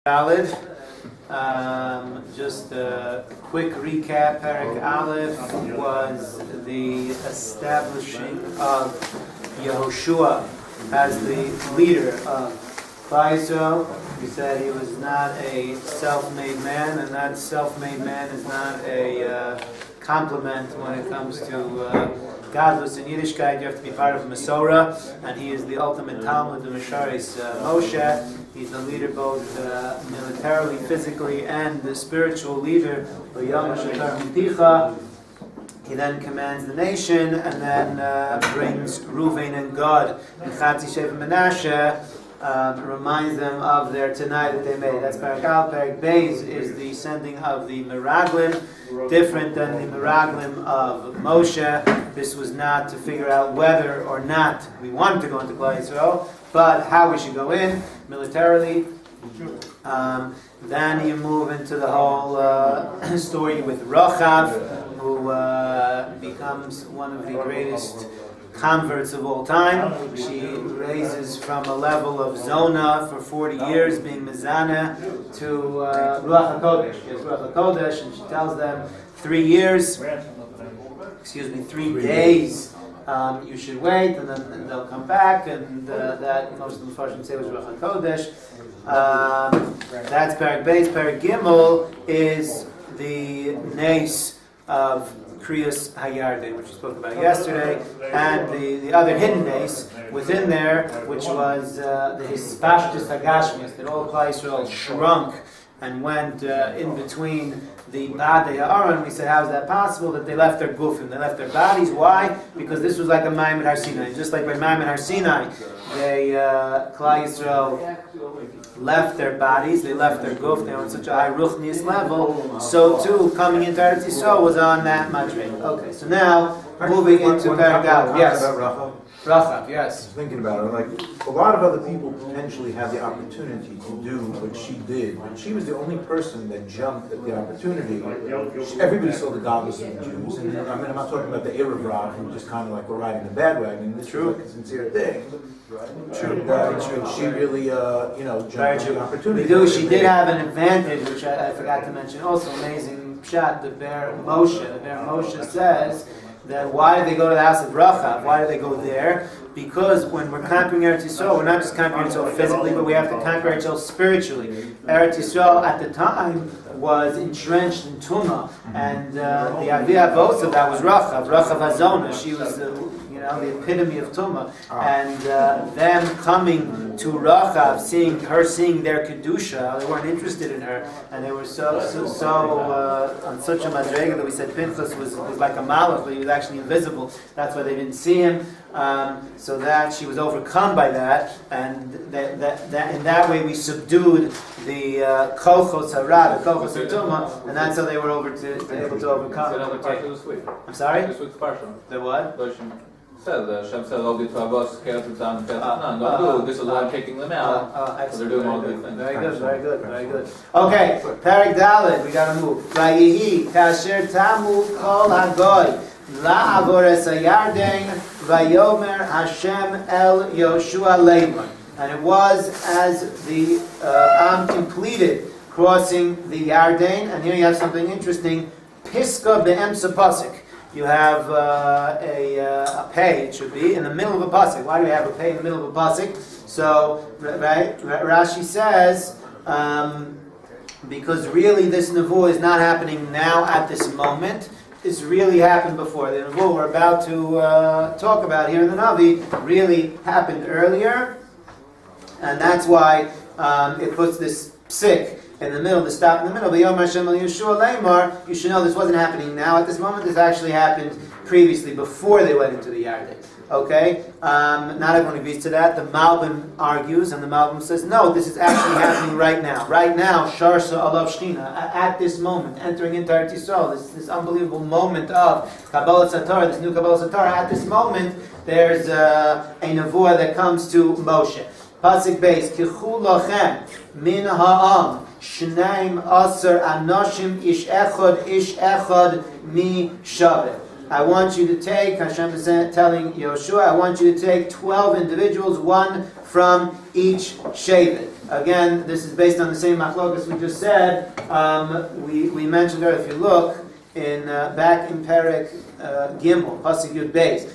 Valid. Just a quick recap. Perek Aleph was the establishing of Yehoshua as the leader of Israel. We said he was not a self-made man, and that self-made man is not a compliment when it comes to godless in Yiddishkeit. You have to be part of Masorah, and he is the ultimate Talmud, the Misharis Moshe. He's the leader both militarily, physically, and the spiritual leader. He then commands the nation, and then brings Reuven and Gad and Chatzi Sheva Menashe, reminds them of their Tanai that they made. That's Perek Al. Perek Beis is the sending of the Meraglim, different than the Meraglim of Moshe. This was not to figure out whether or not we wanted to go into Klal Yisrael, but how we should go in militarily. Then you move into the whole story with Rachav, who becomes one of the greatest converts of all time. She raises from a level of Zona for 40 years, being Mizana, to Ruach HaKodesh. Yes, Ruach HaKodesh, and she tells them 3 days. You should wait, and then they'll come back, and that most of the Mepharshim say was Ruach HaKodesh. That's Perek Beis. Perek Gimel is the Nes of Kriyas Hayarden, which we spoke about yesterday, and the other hidden Nes within there, which was the Hispashtus Hagashmias, that all of Klal Yisrael shrunk and went in between the Badei Ha'aron. We said, how is that possible? That they left their gufim, they left their bodies. Why? Because this was like a Maim at Har Sinai. Just like by Maim at Har Sinai, they Klal Yisrael left their bodies, they left their guf, they were on such a high ruchnius level. So too, coming into Eretz Yisrael was on that madrig. Okay, so now moving into Perek Aleph. Yes. Rachav, yes. Thinking about it, like a lot of other people potentially had the opportunity to do what she did, but she was the only person that jumped at the opportunity. Everybody saw the godless of the Jews, and I'm not talking about the Erev Rav who just kind of like were riding the bandwagon. This was like a sincere thing. True. She really, jumped at the opportunity. She did have an advantage, which I forgot to mention. Also, amazing shot. The Behar Moshe says that why did they go to the house of Rachav? Why did they go there? Because when we're conquering Eretz Yisrael, we're not just conquering Eretz Yisrael physically, but we have to conquer Eretz Yisrael spiritually. Eretz Yisrael at the time was entrenched in Tumah, and the Aviyah Bos of that was Rachav Hazona. She was the epitome of Tumah. And them coming to Rachav, seeing their Kedusha, they weren't interested in her, and they were so on such a madrega that we said Pinchas was like a malach, but he was actually invisible. That's why they didn't see him. So that she was overcome by that, and that in that way we subdued the kochos hara, the kochos hatuma, and that's how they were able to overcome. I'm sorry? The what? Hashem said, all the Tavos, this is why I'm taking them out. So they're doing all good things. Very good. Okay, Perek Dalet, we gotta move. Vayihi, kasher tamu kol hagoy, la'avor es hayarden, vayomer Hashem el Yehoshua leimon. And it was as the Am completed crossing the Yarden, and here you have something interesting, Piska be'emsa pasik. You have a pay, it should be, in the middle of a pasuk. Why do we have a pay in the middle of a pasuk? So, right, Rashi says, because really this nevuah is not happening now at this moment. It's really happened before. The nevuah we're about to talk about here in the Navi really happened earlier, and that's why it puts this psik in the middle, the stop in the middle. V'yom Hashem el Yehoshua leimar. You should know this wasn't happening now at this moment. This actually happened previously, before they went into the Yarden. Okay? Not everyone agrees to that. The Malbim argues, and the Malbim says, no, this is actually happening right now. Right now, Sharsa Alav Shchina, at this moment, entering into Eretz Yisrael, this unbelievable moment of Kabbalah Satar, this new Kabbalah Satar, at this moment, there's a nevuah that comes to Moshe. Pasuk Beis, Kichu lochem min ha'am, Shneim Aser Anoshim Ish Echad Mi Shaveh. I want you to take, Hashem is telling Yehoshua, I want you to take 12 individuals, one from each Shevet. Again, this is based on the same machlokas we just said. We mentioned earlier, if you look, back in Perek Gimel, Pasuk Yud Beis,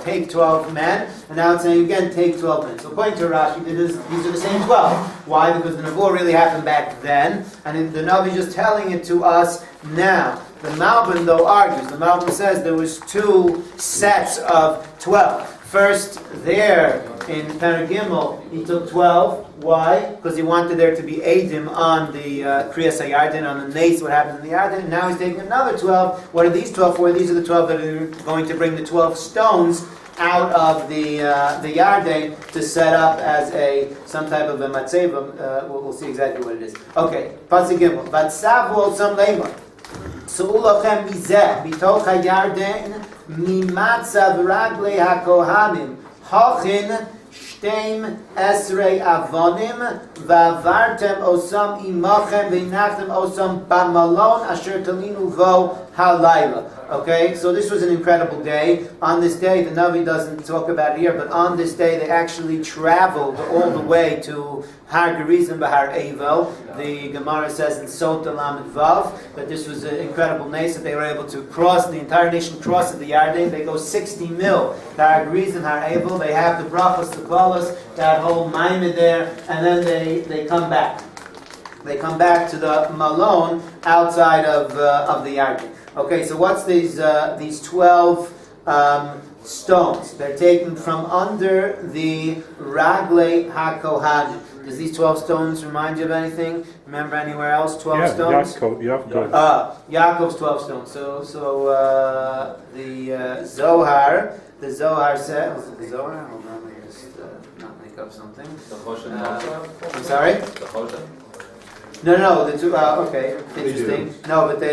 take 12 men, and now it's saying again, take 12 men. So according to Rashi, these are the same 12. Why? Because the Nebuah really happened back then, and the Navi is just telling it to us now. The Malbim, though, argues. The Malbim says there was 2 sets of 12. First, there in Perek Gimel, he took 12. Why? Because he wanted there to be Eidim on the Kriyas HaYarden, on the Nace, what happens in the Yarden. And now he's taking another 12. What are these 12 for? These are the 12 that are going to bring the 12 stones out of the Yarden to set up as some type of a matzeva. We'll see exactly what it is. Okay, Pasuk Gimel. Vatsavu ol sam leiva. Su'ulachem mizeh bitoch HaYarden mimatzav raglei HaKohanim hachin shtem esrei avonim va'avartem osam imachem v'inachtem osam b'malon asher talinu vo halayla. Okay, so this was an incredible day. On this day, the Navi doesn't talk about it here, but on this day they actually traveled all the way to Har Gerizim Behar Evel. The Gemara says in Sota Lamed Vav that this was an incredible nace that they were able to cross, the entire nation crosses the Yarden. They go 60 mil to Har Gerizim, Har Evel. They have the brachos, the klalos, that whole maimah there, and then they come back. They come back to the Malon outside of the Yarden. Okay, so what's these 12 stones? They're taken from under the Raglei HaKohanim. Does these 12 stones remind you of anything? Remember anywhere else? 12 stones? Yaakov. Yaakov's 12 stones. So the Zohar said, was it the Zohar? Hold on, let me just not make up something. I'm sorry? No, the two, okay, interesting. No, but I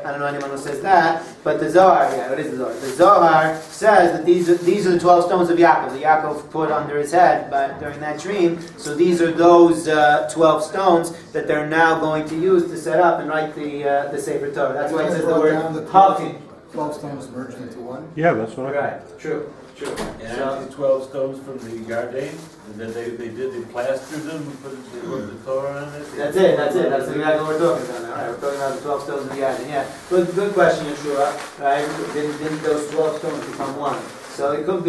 don't know anyone who says that, but the Zohar, yeah, it is the Zohar. The Zohar says that these are the 12 stones of Yaakov, that Yaakov put under his head during that dream. So these are those 12 stones that they're now going to use to set up and write the Sefer Torah. That's why it says the word Hakim. 12 stones merged into one? Yeah, that's what I Right, true. And so, the 12 stones from the Yarden, and then they plastered them and put the Torah on it? That's it. That's exactly what we're talking about now. Right, we're talking about the 12 stones of the Yarden. Yeah, good question, Yehoshua. Right? Didn't those 12 stones become one? So it could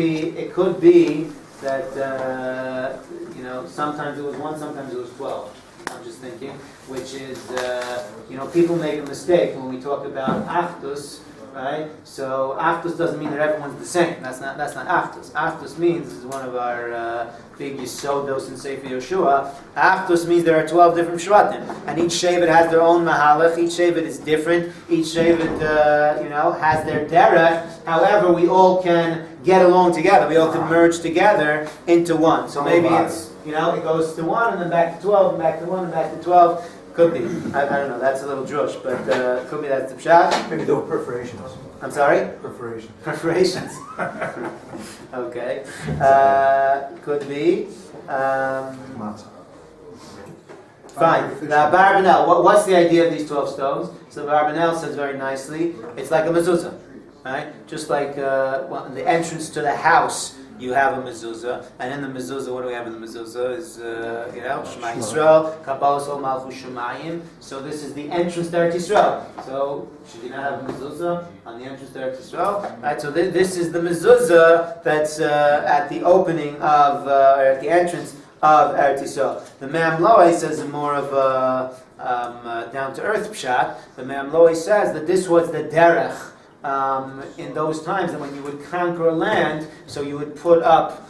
be that sometimes it was one, sometimes it was 12. I'm just thinking, which is people make a mistake when we talk about Achdus. Right? So Achdus doesn't mean that everyone's the same. That's not Achdus. Achdus means, this is one of our big Yisodos in Sefer Yehoshua, Achdus means there are 12 different Shvatim, and each Shevet has their own Mahalach, each Shevet is different, each Shevet has their derech. However, we all can get along together, we all can merge together into one. So maybe it's, it goes to 1 and then back to 12 and back to 1 and back to 12. Could be. I don't know. That's a little drush, but could be that's the pshat. Maybe there were perforations. I'm sorry? Perforations. Okay. Could be. Fine. Now, Barbanel. What's the idea of these 12 stones? So Barbanel says very nicely, it's like a mezuzah, right? Just like in the entrance to the house, you have a mezuzah, and in the mezuzah, what do we have in the mezuzah? Is Shema Yisrael, Kabbalah Sol Malchus Shemayim. So this is the entrance to Eretz Yisrael. So should you not have a mezuzah on the entrance to Eretz Yisrael? Right. So this is the mezuzah that's at the opening of or at the entrance of Eretz Yisrael. The Me'am Loai says more of a down to earth pshat. The Me'am Loai says that this was the derech. In those times, that when you would conquer a land, so you would put up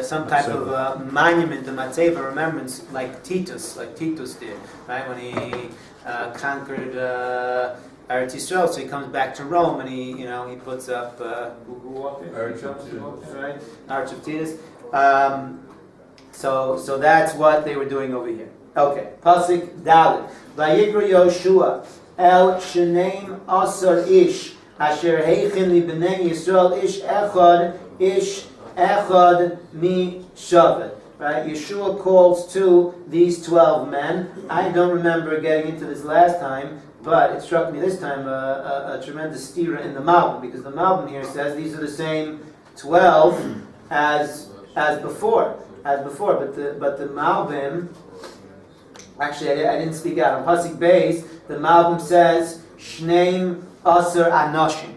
some type of monument, a matzeva, remembrance, like Titus did, right? When he conquered Eretz Yisrael, so he comes back to Rome and he puts up Arch of Titus. So that's what they were doing over here. Okay, Pasuk Dalet. Vayikra Yehoshua el Sheneim Asar Ish Asher Heichin Li Bnei Yisrael Ish Echad Mi Shavet. Right? Yehoshua calls to these 12 men. I don't remember getting into this last time, but it struck me this time a tremendous stira in the Malbim, because the Malbim here says these are the same 12 as as before. But the Malbim, actually I didn't speak out. On Pasuk Beis, the Malbim says Shneim Asar Anashim,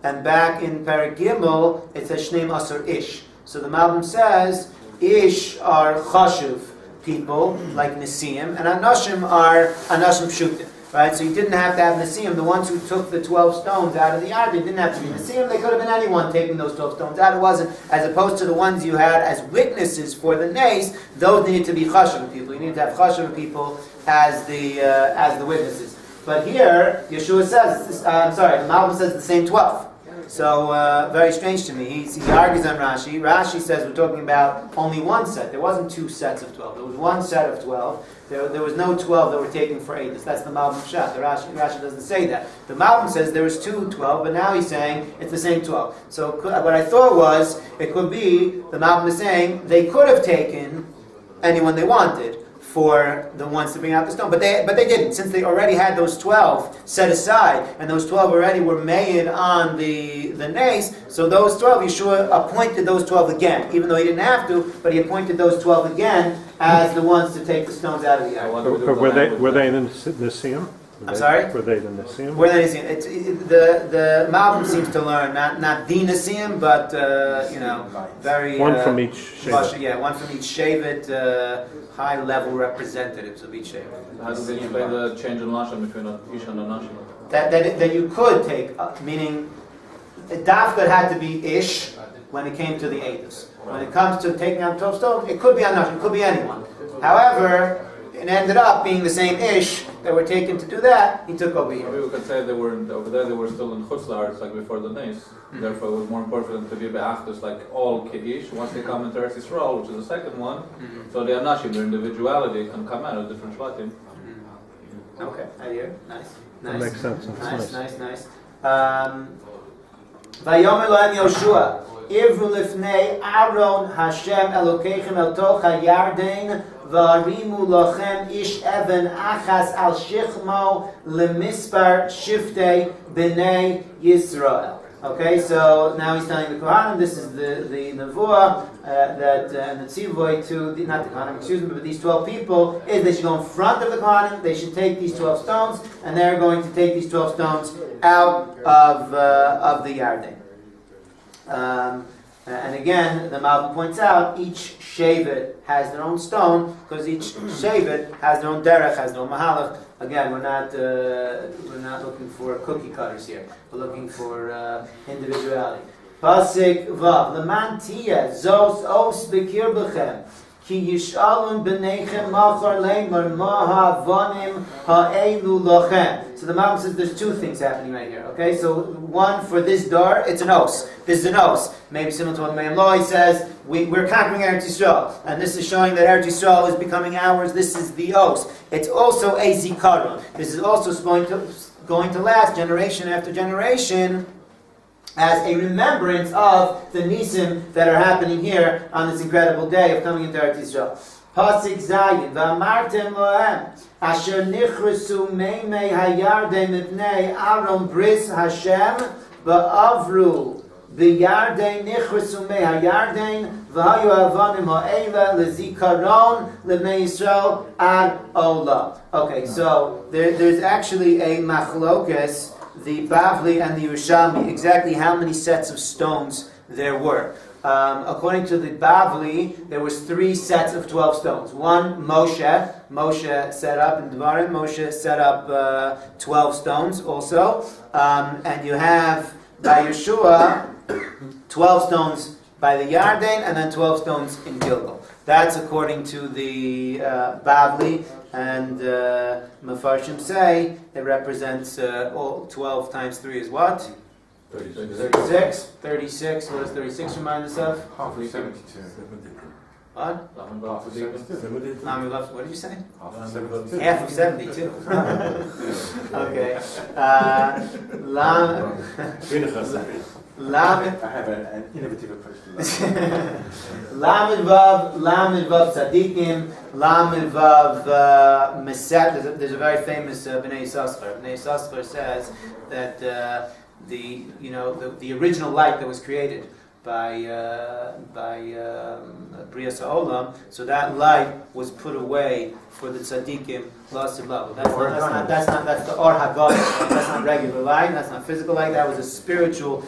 and back in Perek Gimel it says Shneim Asar Ish. So the Malbim says Ish are Chashuv people like Nesiim, and Anashim are Anashim Pshutim. Right, so you didn't have to have Nesiim. The ones who took the 12 stones out of the yard, they didn't have to be Nesiim. They could have been anyone taking those 12 stones out. It wasn't, as opposed to the ones you had as witnesses for the nays. Those needed to be chashuv people. You needed to have chashuv people as the witnesses. But here, Yehoshua says, the Malbim says the same 12. So, very strange to me. He argues on Rashi. Rashi says we're talking about only one set. There wasn't two sets of 12. There was one set of 12. There was no 12 that were taken for Eidos. That's the Malbim Pshat. Rashi doesn't say that. The Malbim says there was 12, but now he's saying it's the same 12. So what I thought was, it could be, the Malbim is saying, they could have taken anyone they wanted for the ones to bring out the stone. But they didn't, since they already had those 12 set aside, and those 12 already were made on the nays, so those 12, Yehoshua appointed those 12 again, even though he didn't have to, but he appointed those 12 again as the ones to take the stones out of the yard. Were they in the Nesiim? I'm sorry? Were they the Nesiim? Were they Nesiim? The Malbim seems to learn, not the Nesiim, but, very... One from each Shevet. Yeah, one from each Shevet, high-level representatives of each Shevet. How do they explain the change in Lashon between Ish and Anashim? That you could take, meaning, Dafka had to be Ish when it came to the Eidos. When it comes to taking out 12 stones, it could be Anashim, it could be anyone. However, it ended up being the same Ish that were taken to do that, he took over here. We could say they were over there, they were still in Chutz La'aretz, like before the Nays. Therefore, it was more important for them to be Be'achdus, like all Keish. Once they come into Eretz Yisrael, which is the second one, so the Anashim, their individuality, can come out of different Shvatim. Okay, I hear. Nice. That makes sense. That's Nice. Vayomer Lohem Yehoshua, Ivru lifnei Aaron Hashem Elokeichem el toch hayarden v'arimu lochem ish even achas al shichmo lemispar shiftei b'nei Yisrael. Okay, so now he's telling the Kohanim, this is the Nevuah, that the Tzivoy to, not the Kohanim, excuse me, but these 12 people, is they should go in front of the Kohanim, they should take these 12 stones, and they're going to take these 12 stones out of the Yarden. And again, the Malbim points out, each Shevet has their own stone, because each Shevet has their own derech, has their own mahalach. Again, we're not looking for cookie cutters here. We're looking for individuality. Pasik vav leman tia zos os bekir bechem ki yishalun b'neichem machar leimar ma ha'avanim ha'elu lochem. So the Malbim says there's two things happening right here. Okay, so one for this door, it's an os. This is an os. Maybe similar to what the Mayim Law, he says we're conquering Eretz Yisrael, and this is showing that Eretz Yisrael is becoming ours. This is the os. It's also a zikaron. This is also going to last generation after generation as a remembrance of the nisim that are happening here on this incredible day of coming into Eretz Yisrael. Pasik Zayin v'amartem lohem asher nichresu meimei hayarden mipnei Aaron bris Hashem ba'avru v'yarden nichresu mei hayarden v'hayu avanim ha'ela lezikaron lebnei Yisrael ad ola. Okay, so there's actually a machlokes, the Bavli and the Yerushalmi, exactly how many sets of stones there were. According to the Bavli, there was 3 sets of 12 stones. One, Moshe set up in Devarim. Moshe set up 12 stones also. And you have, by Yehoshua, 12 stones by the Yarden, and then 12 stones in Gilgal. That's according to the Bavli, and Mefarshim say it represents all 12 times 3 is what? 36. 36. What does 36 remind us of? Half of 72. What? What did you say? Half of 72. Half of 72. Okay. I have an innovative approach to that. Lamed Vav Tzadikim, Lamed Vav Meset. There's a very famous Bnei Yissaschar. Bnei Yissaschar says that the original light that was created Brias Ha'olam, so that light was put away for the tzaddikim l'asiv lahu. That's the Or HaGanus. That's not regular light. That's not physical light. That was a special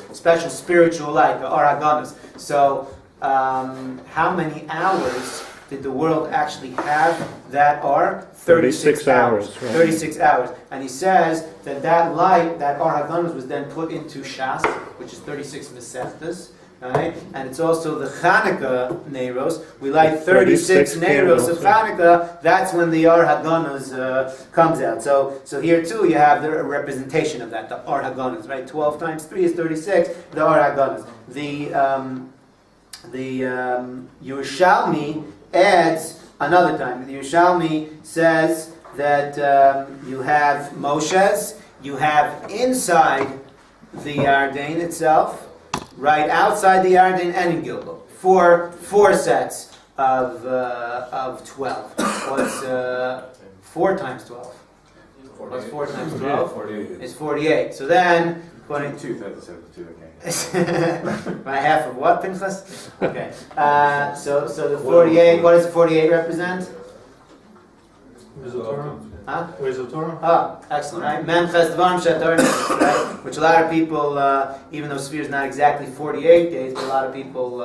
spiritual light, the Or HaGanus. So, how many hours did the world actually have that are? 36 hours. Right. 36 hours. And he says that light, that Or HaGanus, was then put into Shas, which is 36 Mesechtas. Right? And it's also the Chanukah Neiros. We light 36 Neiros of Chanukah. That's when the Or HaGanus comes out. So here too you have the representation of that, the Or HaGanus, right? 12 times 3 is 36, the Or HaGanus. The Yerushalmi adds another time. The Yerushalmi says that you have Moshe's, you have inside the Yarden itself, right outside the Yarden, and in Gilgal. Four sets of 12. What's 4 times 12? What's 4 times 12? 48. It's 48. So then, according to 272 again. by half of what, Pinchas? Okay. So the 48. What does the 48 represent? Huh? Where's the Torah? Ah, excellent, right? Memches Dvarim She'atorah Nitzitz, right? Which a lot of people, even though Sefer is not exactly 48 days, but a lot of people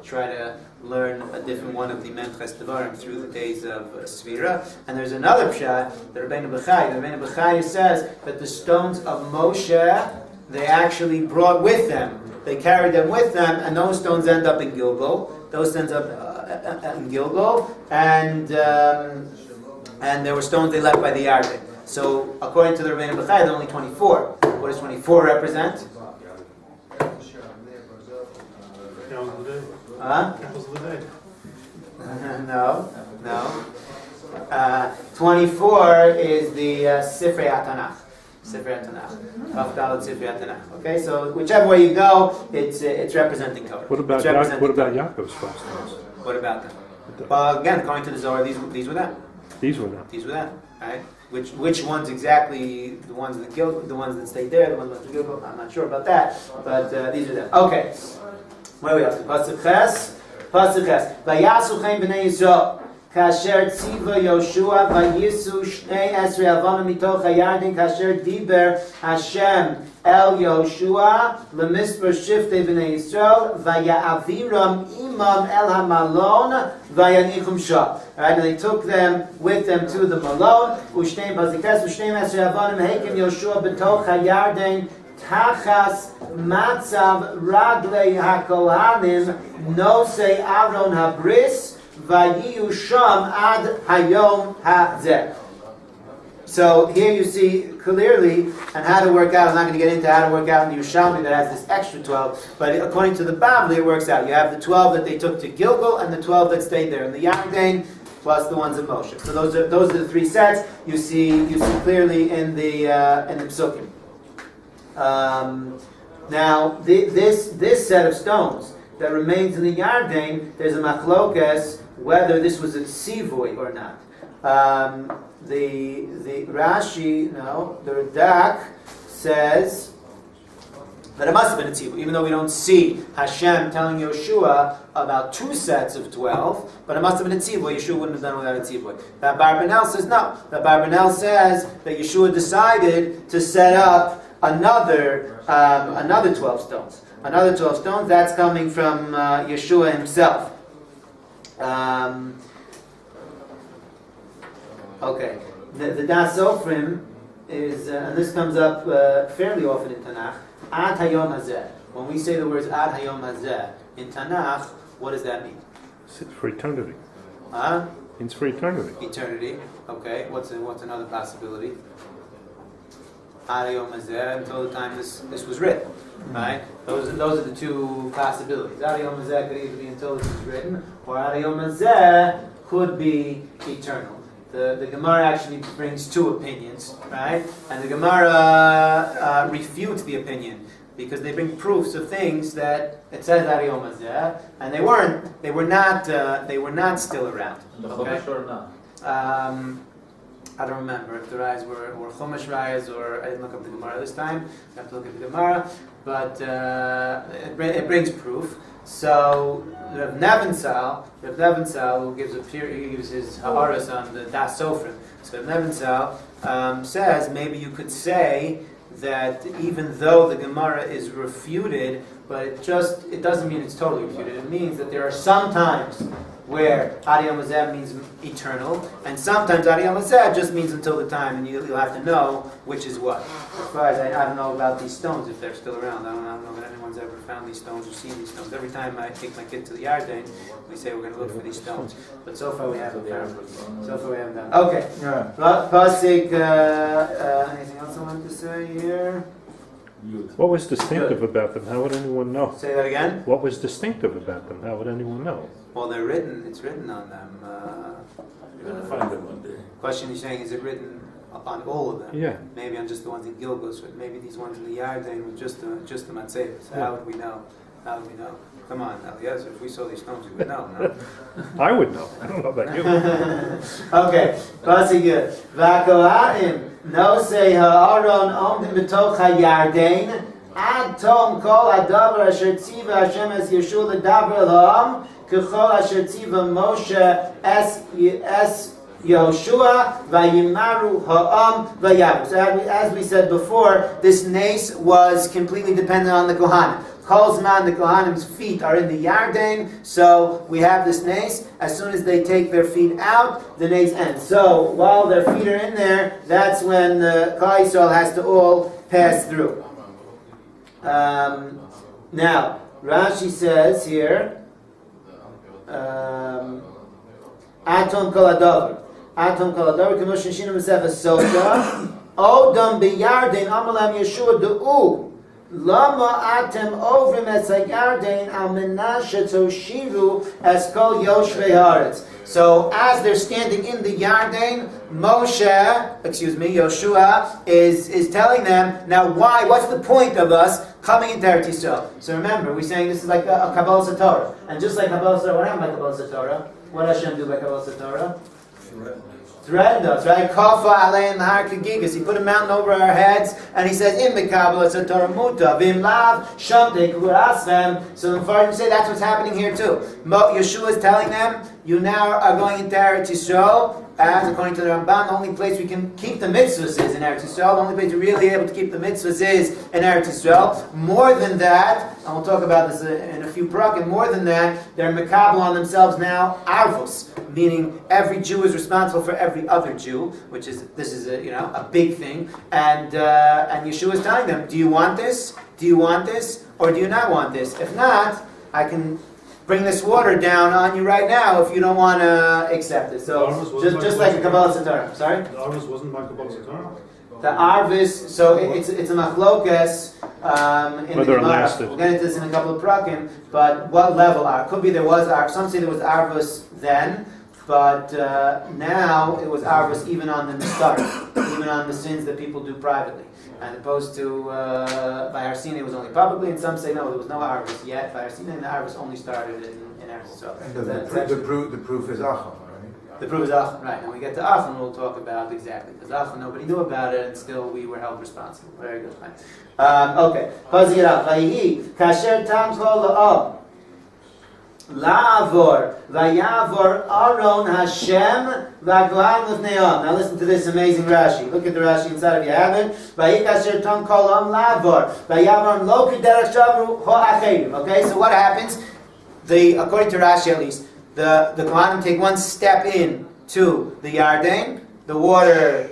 try to learn a different one of the Memches Dvarim through the days of Sefer. And there's another pshat, the Rabbeinu Bechai. The Rabbeinu Bechai says that the stones of Moshe, they actually brought with them. They carried them with them, and those stones end up in Gilgal. Those ends up in Gilgal, and there were stones they left by the Yarden. So, according to the Rabbeinu Bechai, there are only 24. What does 24 represent? Huh? No. 24 is the Sefer HaTanakh. Sefer HaTanakh. Kaf Sefer HaTanakh. Okay, so whichever way you go, it's representing Torah. What about Yaakov's stones? What about them? Well, again, according to the Zohar, these were them. These were them. These were them, right? Which ones exactly? The ones that killed, the ones that stayed there, the ones that killed. I'm not sure about that, but these are them. Okay, where are we up to? Pasuk Ches. Vayasu Chaim b'nei Yisrael. Kasher tziva Yehoshua vayisu shnei esrei avanim mitoch hayarden kasher diber Hashem el Yehoshua lemisper shiftei b'nei Yisrael vaya'aviram imam el hamalon vayanichum shah. Right, and they took them with them to the malon. Ushneim bazikes ushneim esrei avanim heikim Yehoshua b'toch hayarden tachas matzav raglei hakohanim nosei Aaron habris. Vayiyu sham ad hayom hazeh. So here you see clearly, and how to work out. I'm not going to get into how to work out in the Yerushalmi that has this extra 12, but according to the Babli, it works out. You have the 12 that they took to Gilgal, and the 12 that stayed there in the Yarden, plus the ones of Moshe. So those are the 3 sets you see clearly in the Psukim. Now this set of stones that remains in the Yarden, there's a machlokas whether this was a tzivoy or not. The Rashi, the Radak says that it must have been a tzivoy, even though we don't see Hashem telling Yehoshua about 2 sets of 12, but it must have been a tzivoy. Yeshua wouldn't have done without a tzivoy. That Barbanel says no. That Barbanel says that Yeshua decided to set up another 12 stones. Another 12 stones, that's coming from Yeshua himself. Okay. The Das Sofrim is, and this comes up fairly often in Tanakh, Ad Hayom Hazeh. When we say the words Ad Hayom Hazeh in Tanakh, what does that mean? It's for eternity. Huh? It's for eternity. Eternity. Okay. What's another possibility? Ad Hayom Hazeh, until the time this was written. Right? Those are the 2 possibilities. Ad Hayom Hazeh could either be until this was written, or Ad Hayom Hazeh could be eternal. The Gemara actually brings 2 opinions, right? And the Gemara refutes the opinion because they bring proofs of things that it says Ad Hayom Hazeh, and they were not still around. The Okay? Chumash or not? I don't remember if the Rayas were Chumash Rayas, or I didn't look up the Gemara this time. I have to look at the Gemara, but it brings proof. So Reb Nebenzahl, who gives he gives his ha'aras on the Das Sofrim. So Reb Nebenzahl says maybe you could say that even though the Gemara is refuted, but it doesn't mean it's totally refuted. It means that there are some times where Adi Amazeh means eternal, and sometimes Adi Amazeh just means until the time, and you'll have to know which is what. As far as I don't know about these stones, if they're still around. I don't know that anyone's ever found these stones or seen these stones. Every time I take my kid to the Yarden, we say we're going to look for these stones. But so far we haven't found them. So far we haven't done. Okay. Pasik, anything else I wanted to say here? What was distinctive about them? How would anyone know? Say that again? What was distinctive about them? How would anyone know? Well, they're written. It's written on them. You're gonna find them one day. Question you're saying, is it written on all of them? Yeah. Maybe on just the ones in Gilgos, but maybe these ones in the Yarden with just the Matzevah. So how would we know? How would we know? Come on, Eliezer, if we saw these stones, we would know, no? I would know. I don't know about you. Okay, Pasik good. V'akohaim, no say ha'aron omdim b'toch ha'Yarden, ad tom kol ha'davar asher tziva Hashem es Yehoshua l'davar l'ha'am, k'chol asher tziva Moshe es Yehoshua vayimaru ha'am vayavu. So as we said before, this nace was completely dependent on the Kohanim. Kol Zman, the Kohanim's feet are in the Yarden, so we have this nace. As soon as they take their feet out, the nace ends. So while their feet are in there, that's when the Klal Yisrael has to all pass through. Now, Rashi says here, Atom Kol Hadavar. Atom Kol Hadavar, K'moshe Shinu M'Sefer Sota, Odam B'Yarden, Amalam Yeshua De'u. Lama atem ovrim es hayarden al menashe toshiru es kol yoshvei haaretz. So as they're standing in the Yarden, Yehoshua is telling them, now why, what's the point of us coming into Eretz Yisrael? So remember, we're saying this is like a Kabbalah Satorah. And just like Kabbalah Satorah, what happened by Kabbalah Satorah? What does Hashem do by Kabbalah Satorah? Threatened us, right? Kafa alein har kagigas. He put a mountain over our heads, and he says, "Im bekabel Torah muta, vim lav shamte kurasvem." So the Mepharshim say that's what's happening here too. Yeshua is telling them, "You now are going into Eretz Yisrael." As according to the Ramban, the only place we can keep the mitzvahs is in Eretz Yisrael. The only place we're really able to keep the mitzvahs is in Eretz Yisrael. More than that, and we'll talk about this in a few parakim, more than that, they're mekabel on themselves now, arvos, meaning every Jew is responsible for every other Jew, which is, this is a big thing. And Yeshua is telling them, do you want this? Do you want this? Or do you not want this? If not, I can bring this water down on you right now if you don't want to accept it. So just like a Kabbalah Satorah. Sorry? The Arvis wasn't by Kabbalah Satorah? The Arvis, so it's a machlokas in the Gemara. We'll get into this in a couple of prakim, but what level are? Could be there was Arvis. Some say there was Arvis then, but now it was Arvis even on the Nistar, even on the sins that people do privately. As opposed to by Arsina it was only publicly, and some say no, there was no Arvis yet. By Arsina, and the Arvis only started in Eretz. So the proof is Acham, right? The proof is Acham, right? And we get to Acham, we'll talk about exactly, because Acham nobody knew about it, and still we were held responsible. Very good. Right? Okay. Vayihi kasher tam kol la'am. La'avor vayavor Aron Hashem v'aglan l'fneim. Now listen to this amazing Rashi. Look at the Rashi inside if you have it. Vayikasher tom kolam la'avor vayavor lo k'derech shavru ho'acherim. Okay, so what happens? According to Rashi at least, the Kohanim take one step in to the Yarden. The water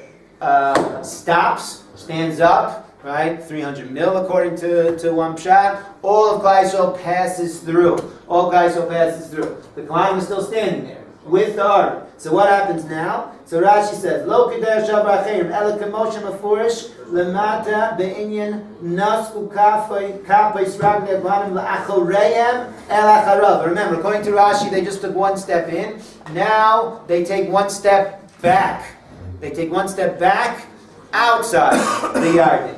stands up. Right, 300 mil according to one pshat. All of Klal Yisrael passes through. All Klal Yisrael passes through. The Kohanim is still standing there with the ark. So what happens now? So Rashi says, "Lo k'der shavrachim ela k'moshe mafurish lemata be'inyan nas ukafay isragli Kohanim la'achoreim el acharav." Remember, according to Rashi, they just took one step in. Now they take one step back. They take one step back outside the Yarden.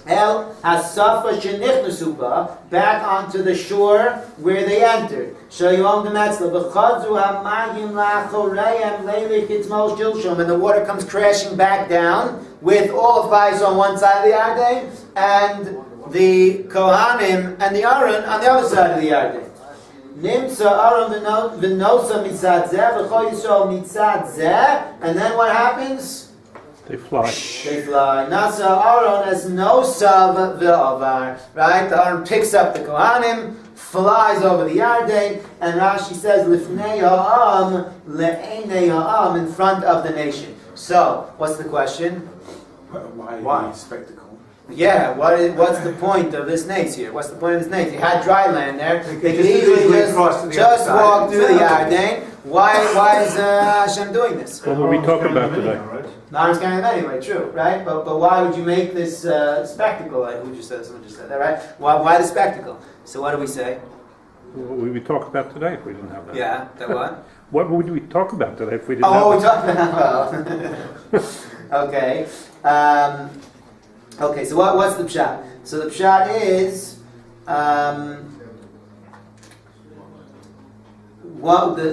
El hasafa shenichnasu ba, back onto the shore where they entered. Shayom demetzla b'chadzu hamayim la'achoreim leilei kitzmol shilshom, and the water comes crashing back down with all of Klal Yisrael on one side of the Yarden and the Kohanim and the Aaron on the other side of the Yarden. Nimsa Aaron v'nosa mitzad zeh v'chol Yisrael mitzad zeh, and then what happens? They fly. They fly. Nasa Aaron as nosav v'avar. Right? The Aaron picks up the Kohanim, flies over the Yarden, and Rashi says lifnei ha'am le'enei ha'am, in front of the nation. So, what's the question? Why? Spectacle. Yeah, what's the point of this nace here? What's the point of this nace? You had dry land there. They could easily just walk through the Yarden. Why is Hashem doing this? What will we talk about today? Aaron's carrying them anyway, true, right? But why would you make this spectacle? Who just said? Someone just said that, right? Why the spectacle? So what do we say? What would we talk about today if we didn't have that? Yeah, that what? What would we talk about today if we didn't Oh, have we that? talked about. Okay. Okay. So what's the pshat? So the pshat is what the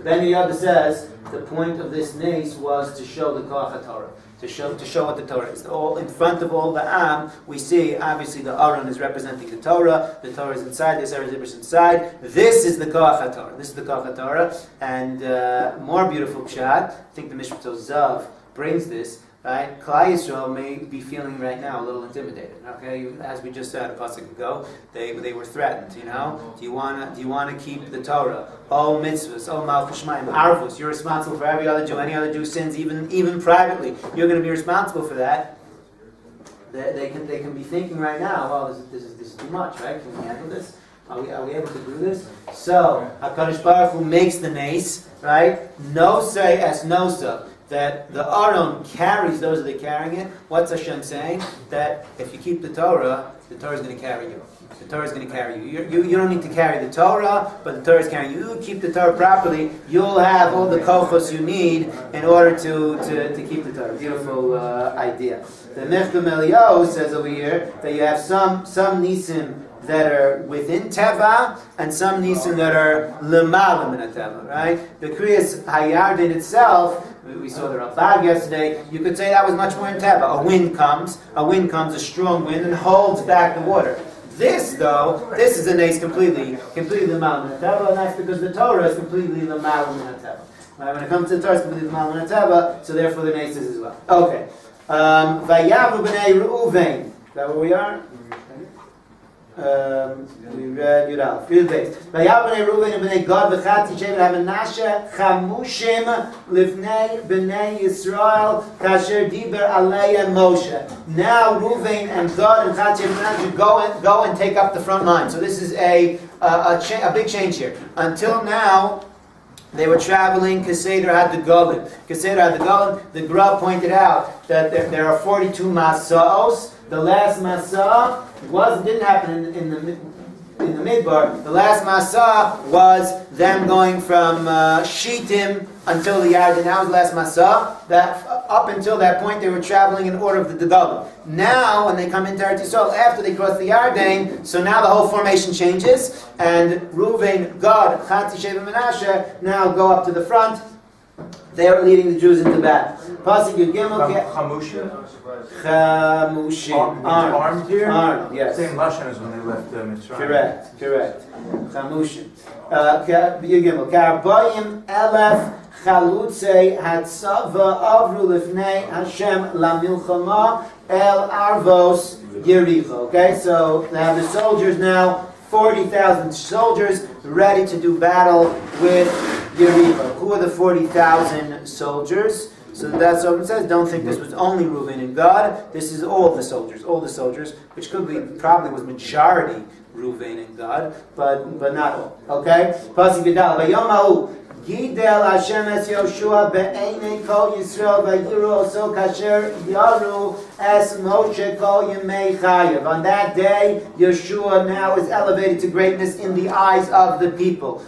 Ben Yoyada says the point of this nace was to show the koach Torah, to show what the Torah is. All in front of all the Am, we see obviously the Aaron is representing the Torah. The Torah is inside. The Sefer is inside. This is the koach Torah. This is the koach Torah, and more beautiful pshat. I think the Mishpat Zav brings this. Right, Klal Yisrael may be feeling right now a little intimidated. Okay, as we just said a pasuk ago, they were threatened. Do you wanna keep the Torah? All mitzvahs, all malchus shemaim, arvus. You're responsible for every other Jew. Any other Jew sins, even privately, you're going to be responsible for that. They can be thinking right now, well, this is too much, right? Can we handle this? Are we able to do this? So HaKadosh Baruch Hu makes the nace, right? No say as no so. That the Aaron carries those that are carrying it. What's Hashem saying? That if you keep the Torah is going to carry you. The Torah is going to carry you. You don't need to carry the Torah, but the Torah is carrying you. You keep the Torah properly, you'll have all the kochos you need in order to keep the Torah. Beautiful idea. The Mechtam Eliyahu says over here that you have some nisim that are within Teva, and some nisim that are L'malam in a Teva, right? The Kriyas Hayardin itself, we saw the Rabbi yesterday, you could say that was much more in Teva. A wind comes, a strong wind, and holds back the water. This, though, this is a nace completely L'malam in a Teva, and that's because the Torah is completely L'malam in a Teva. Right? When it comes to the Torah, it's completely L'malam in a Teva, so therefore the nace is as well. Okay. Vayavu b'nei Reuven. Is that where we are? We read Yudal. Field base. Vayavnei Reuven and bnei Gad v'chatzi Shevet HaMenashe chamushim livnei bnei Yisrael kasher diber aleya Moshe. Now Reuven and Gad and Chatzi Shevet HaMenashe go and take up the front line. So this is a big change here. Until now, they were traveling. Keseder had the Golan. The Gra pointed out that there are 42 Masaos. The last Masa didn't happen in the Midbar. The last Masa was them going from Shittim until the Yarden. That was the last Masa. That up until that point they were traveling in order of the Degalim. Now when they come into Eretz Yisrael after they cross the Yarden, so now the whole formation changes, and Reuven, Gad, Chatzi Shevet Menashe now go up to the front. They are leading the Jews into battle. Pasuk Yud Gimel. Chamushim. Armed here? Armed, yes. Same Lashon as when they left Mitzrayim. Correct. Chamushim. Yud Gimel. K'arbayim elef chalutzei hatzava avru lifnei Hashem lamilchama el arvos Yericho. Okay, so they have the soldiers now, 40,000 soldiers ready to do battle with Yericho. Who are the 40,000 soldiers? So that's what it says. Don't think this was only Reuven and Gad. This is all the soldiers, which probably was majority Reuven and Gad, but not all. Okay? Pasuk Yudal. Vayomahu Gidel Hashem es Yehoshua be'einei kol Yisrael vayiru oso kasher yaru es Moshe kol yemei chayav. On that day, Yeshua now is elevated to greatness in the eyes of the people.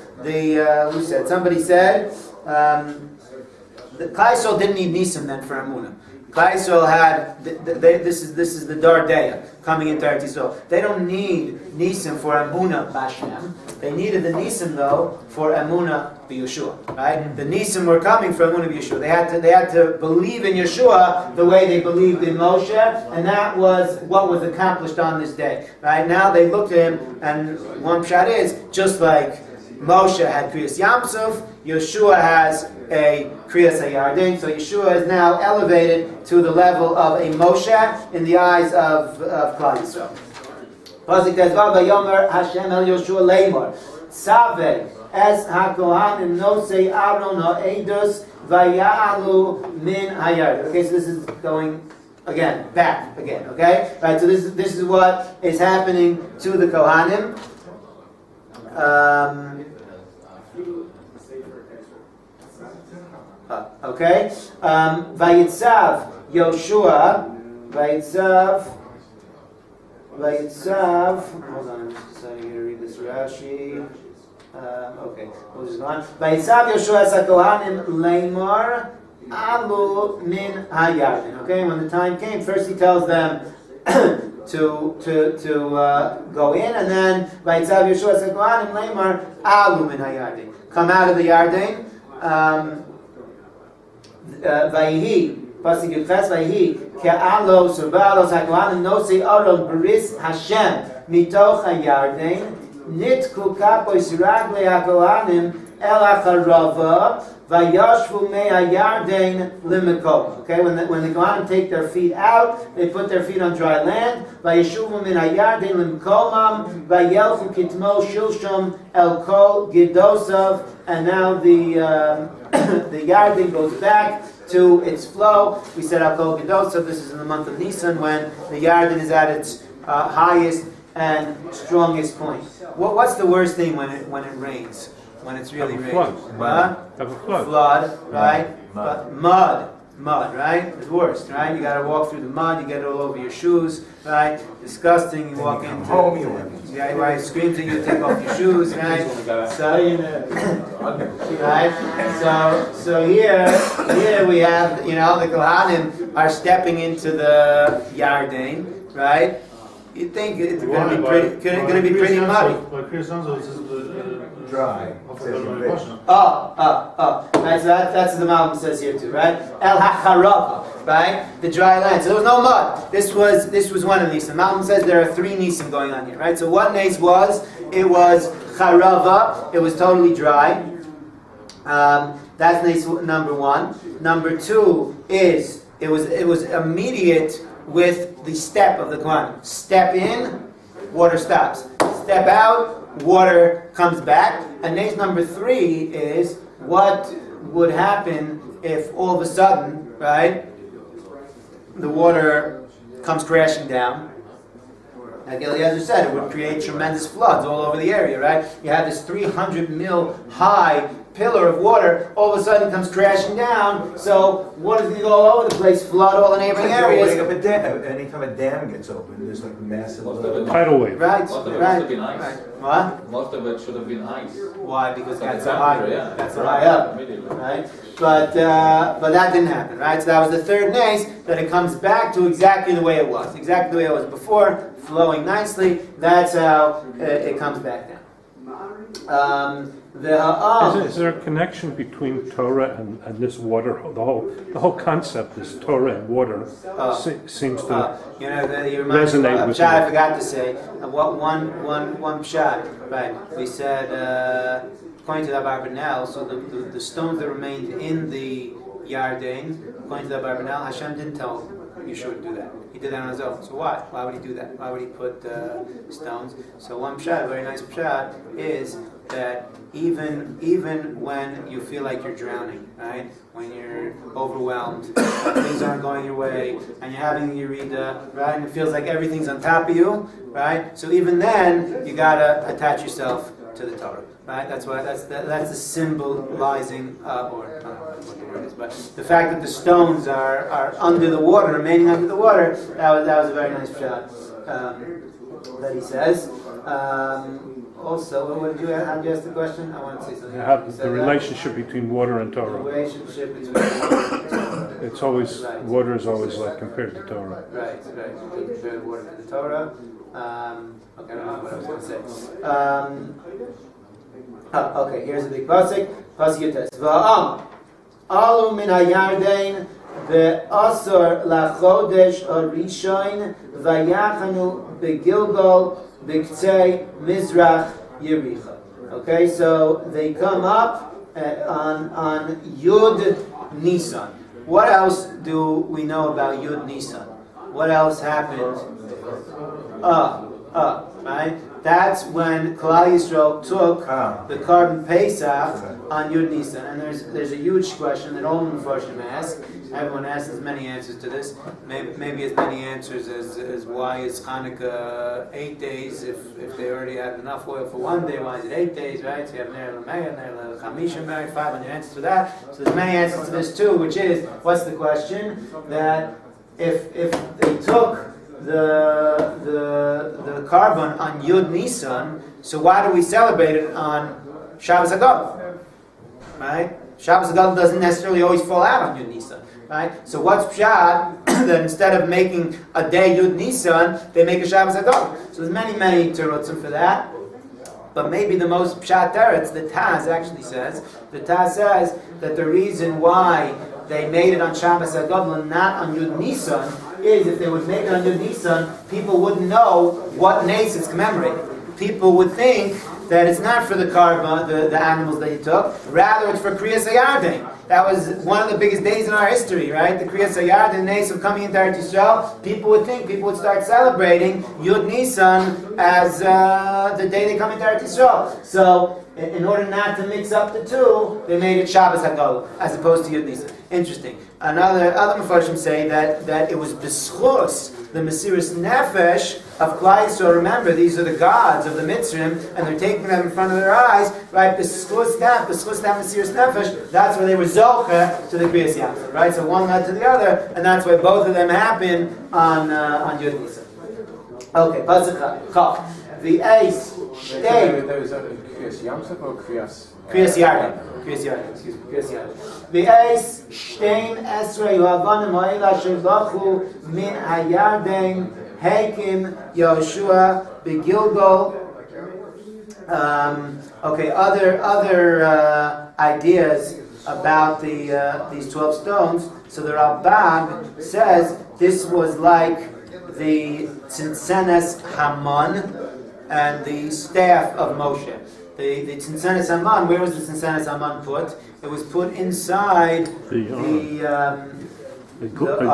Somebody said, the Klal Yisrael didn't need Nisim then for Emunah. Yisrael had this is the Dardeya coming into Eretz Yisrael. They don't need Nisim for Emunah B'Hashem. They needed the Nisim though for Emunah B'Yeshua. Right? The Nisim were coming for Emunah B'Yeshua. They had to believe in Yeshua the way they believed in Moshe, and that was what was accomplished on this day. Right? Now they looked at him, and one pshat is just like Moshe had Kriyas Yamsuf, Yeshua has a Kriyas HaYarden, so Yeshua is now elevated to the level of a Moshe in the eyes of Klal Yisrael. Pasuk says, "Vayomer Hashem el Yoshua leimor, Tzaveh es hakohanim nosei Aaron ha'edus vaya'alu min hayard." Okay, so this is going back again. Okay, right. So this is what is happening to the Kohanim. Okay. Vayitzav Yehoshua. Vayitzav. Hold on, I'm just deciding to read this Rashi. Okay, we'll just go on. Vayitzav Yehoshua es hakohanim leimor alu min hayarden. Okay, when the time came, first he tells them to go in, and then Vayitzav Yehoshua es hakohanim leimor alu min hayarden. Come out of the Yarden. Vayihi, pasuk Yudches, Vayihi, ke'alos u'ba'alos hakohanim nosei Aaron b'ris Hashem mitoch hayarden nitku kapois raglei hakohanim el acharava vayashvu mei hayarden limekol. Okay, when the Kohanim take their feet out, they put their feet on dry land. Vayeshuvu min hayarden limkolmam vayelchu kitmo shilshom el kol gidosav. And now the Yarden goes back to its flow. We said Al Kol Gedosav. This is in the month of Nisan when the Yarden is at its highest and strongest point. What's the worst thing when it rains? When it's really raining? Have a flood. Flood, right? But mud, right? It's worst, right? You got to walk through the mud. You get it all over your shoes, right? Disgusting. You walk into home, you win. Yeah, right? Screams at you, take off your shoes, right? So here we have, the Kohanim are stepping into the Yarden, right? You think it's going to be pretty muddy. Dry. Right, so that's what the Malbim says here too, right? El hacharava, right? The dry land. So there was no mud. This was one of these. The Malbim says there are three nisim going on here, right? So what nes was? It was charava. It was totally dry. That's nes number one. Number two is it was immediate with the step of the Kohanim. Step in, water stops. Step out, water comes back. And next number three is what would happen if all of a sudden, right, the water comes crashing down. Like Eliezer said, it would create tremendous floods all over the area, right? You have this 300 mil high pillar of water, all of a sudden comes crashing down, so water's going to go all over the place, flood all the neighboring areas. Anytime a dam gets open, there's like massive tidal wave. Right, Most of it right. should have been ice. Right. What? Most of it should have been ice. Why? Because Like that's so high. yeah. That's so high up, Immediately. right? But that didn't happen, right? So that was the third nes, that it comes back to exactly the way it was before, flowing nicely. That's how it comes back down. Is there a connection between Torah and this water? The whole concept is Torah and water seems to you reminds me resonate of with pshat I me. forgot to say. One pshat, right? We said, according to the Barbanel, so the stones that remained in the Yarden, according to the Barbanel, Hashem didn't tell Yeshua to do that. He did that on his own. So why? Why would he do that? Why would he put stones? So one pshat, a very nice pshat, is that even when you feel like you're drowning, right? When you're overwhelmed, things aren't going your way, and you're having Yerida, right? And it feels like everything's on top of you, right? So even then, you gotta attach yourself to the Torah, right? That's why that's the symbolizing, or I don't know what the word is, but the fact that the stones are under the water, remaining under the water, that was a very nice shot that he says. Also, what did you have? You asked the question? I want to say something. The relationship between water and The Torah. relationship between It's always, Right. water is always like compared to Torah. Right. Compare the water to the Torah. Okay, I don't know what I was going to say. Okay, here's the big pasuk. Pasuk Yutes. Va'am alu min hayardein ve'asor lachodesh arishain vayachanu begilgal b'ktzei mizrach Yericha. Okay, so they come up on Yud Nisan. What else do we know about Yud Nisan? What else happened? Right? That's when Klal Yisrael took the carbon Pesach on Yud Nisan. And there's a huge question that all Mepharshim ask. Everyone asks as many answers to this. Maybe as many answers as why is Hanukkah 8 days if they already had enough oil for 1 day. Why is it 8 days, right? So you have Ner L'Meir, Ner L'Chamisha, 500 answers to that. So there's many answers to this too, which is, what's the question? That if they took the carbon on Yud Nisan, so why do we celebrate it on Shabbos HaGadol? Right? Shabbos HaGadol doesn't necessarily always fall out on Yud Nisan. Right? So what's pshat that instead of making a day Yud Nisan, they make a Shabbos HaGadol? So there's many terutzim for that. But maybe the most pshat teretz, the Taz actually says, that the reason why they made it on Shabbos HaGadol and not on Yud Nisan is if they would make it on Yud Nisan, people wouldn't know what Nes it's commemorating. People would think that it's not for the carbon, the animals that he took, rather it's for Kriyas HaYarden. That was one of the biggest days in our history, right? The Kriyas HaYarden, Nes of coming into Eretz Yisrael. People would start celebrating Yud Nisan as the day they come into Eretz Yisrael. So, in order not to mix up the two, they made it Shabbos HaGadol as opposed to Yud Nisan. Interesting. Other Mepharshim say that it was b'schus, the Mesiris Nefesh of Klal Yisrael. Remember, these are the gods of the Mitzrim, and they're taking them in front of their eyes, right? B'schus that Mesiris Nefesh, that's where they were zoche to the Kriyas Yamsuf, right? So one led to the other, and that's why both of them happen on Yud Nisan. Okay, Pasuk Chaf. The Eis Shtei. Kriyas Yamsuf or Kriyas? Kriyas Yarden. V'eis shtein esrei yuhavanim ha'ila shevachu min hayarden heikim Yehoshua begilgal. Okay, other ideas about these 12 stones. So the Rabbi says this was like the Tzintzenes Haman and the staff of Moshe. The Tzintzenes Haman, where was the Tzintzenes Haman put? It was put inside the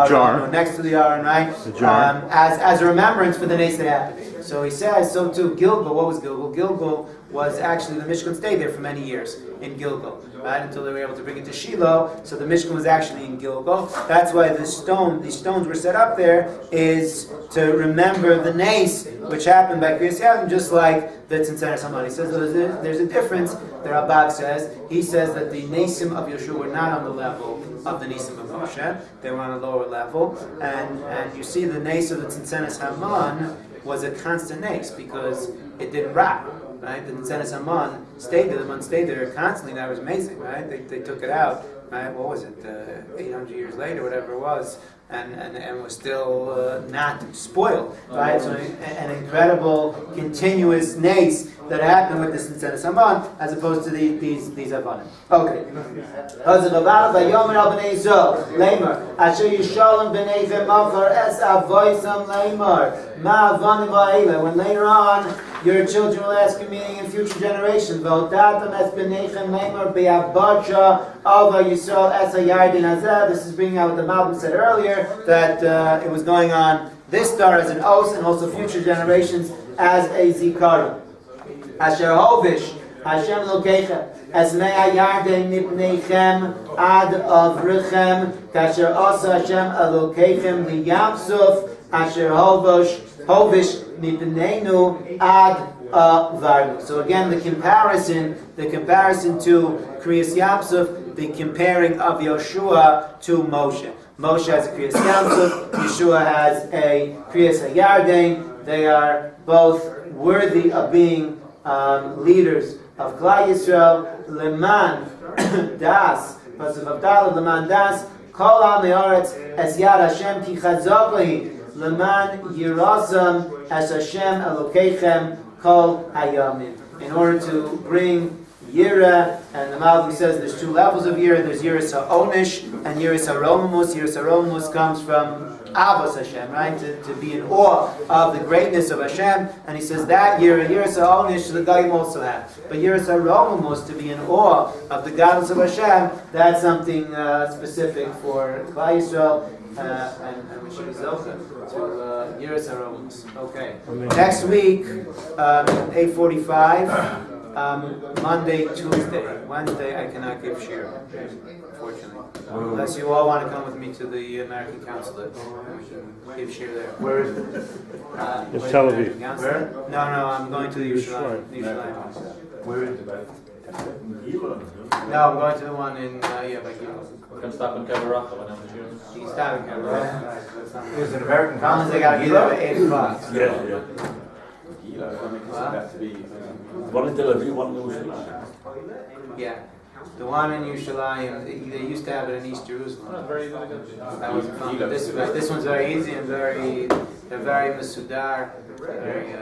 jar. Next to the Aron, right? The jar. As a remembrance for the Nes that happened. So he says, so too, Gilgal, what was Gilgal? Gilgal was actually, the Mishkan stayed there for many years in Gilgal, right? Until they were able to bring it to Shiloh. So the Mishkan was actually in Gilgal. That's why these stones were set up there, is to remember the Nes, which happened by Kriyas Yamsuf, just like the Tzintzenes Haman. He says there's a difference. The Rabbi says, he says that the Nesim of Yehoshua were not on the level of the Nesim of Moshe. They were on a lower level. And you see the Nes of the Tzintzenes Haman was a constant Nes because it didn't rot. Right? The Tzintzenes Haman stayed there. The month stayed there constantly. That was amazing, right? They took it out. Right? What was it? 800 years later, whatever it was, and was still not spoiled. Right? So an incredible continuous Nes that happened with this Tzintzenes Haman, as opposed to these Avanim. Okay. When later on your children will ask you, meaning in future generations, this is bringing out what the Malbim said earlier, that it was going on this star as an os, and also future generations as a zikaron. Asher hovish Hashem lokechem as mei hayarden mipneichem ad avrichem kasher asa Hashem alokechem liyamsuf asher hovish mipneinu ad avarnu. So again, the comparison to Kriyas Yamsuf, the comparing of Yehoshua to Moshe. Moshe has a Kriyas Yamsuf, Yeshua has a Kriyas HaYarden. They are both worthy of being leaders of Klal Yisrael. Leman das, Pasuk Avdala, Leman das, Kol Am Haaretz Es Yad Hashem Ki Chazak Lehi Leman Yirazam Es Hashem Elokeichem Kol Hayamim. In order to bring Yira, and the Malvi says there's two levels of Yira. There's Yiras HaOnish and Yiras HaRomamus. Yiras HaRomamus comes from Avos Hashem, right? To be in awe of the greatness of Hashem. And he says that Yiras HaOnish, the Goyim also have. But Yiras HaRomamus, to be in awe of the godless of Hashem, that's something specific for Klal Yisrael. And we should be Zocha to Yiras HaRomamus. Okay. Next week, 8:45. Monday, Tuesday, Wednesday, I cannot give shir, unfortunately. Unless you all want to come with me to the American consulate, we can give shir there. Where is it? In Tel Aviv. Where? No, I'm going to the Yerushalayim. Where is it? No, I'm going to the one in by Gilon. We can stop in Kevaracha when I'm here. He's starting Kevin. Is it American Collins, they got to be there at 8 o'clock. Yeah. One in Tel Aviv, one in Yerushalayim. Yeah. The one in Yerushalayim, they used to have it in East Jerusalem. Oh, very easy to get to. That was fun. This one's very easy and they're very Mesudar, very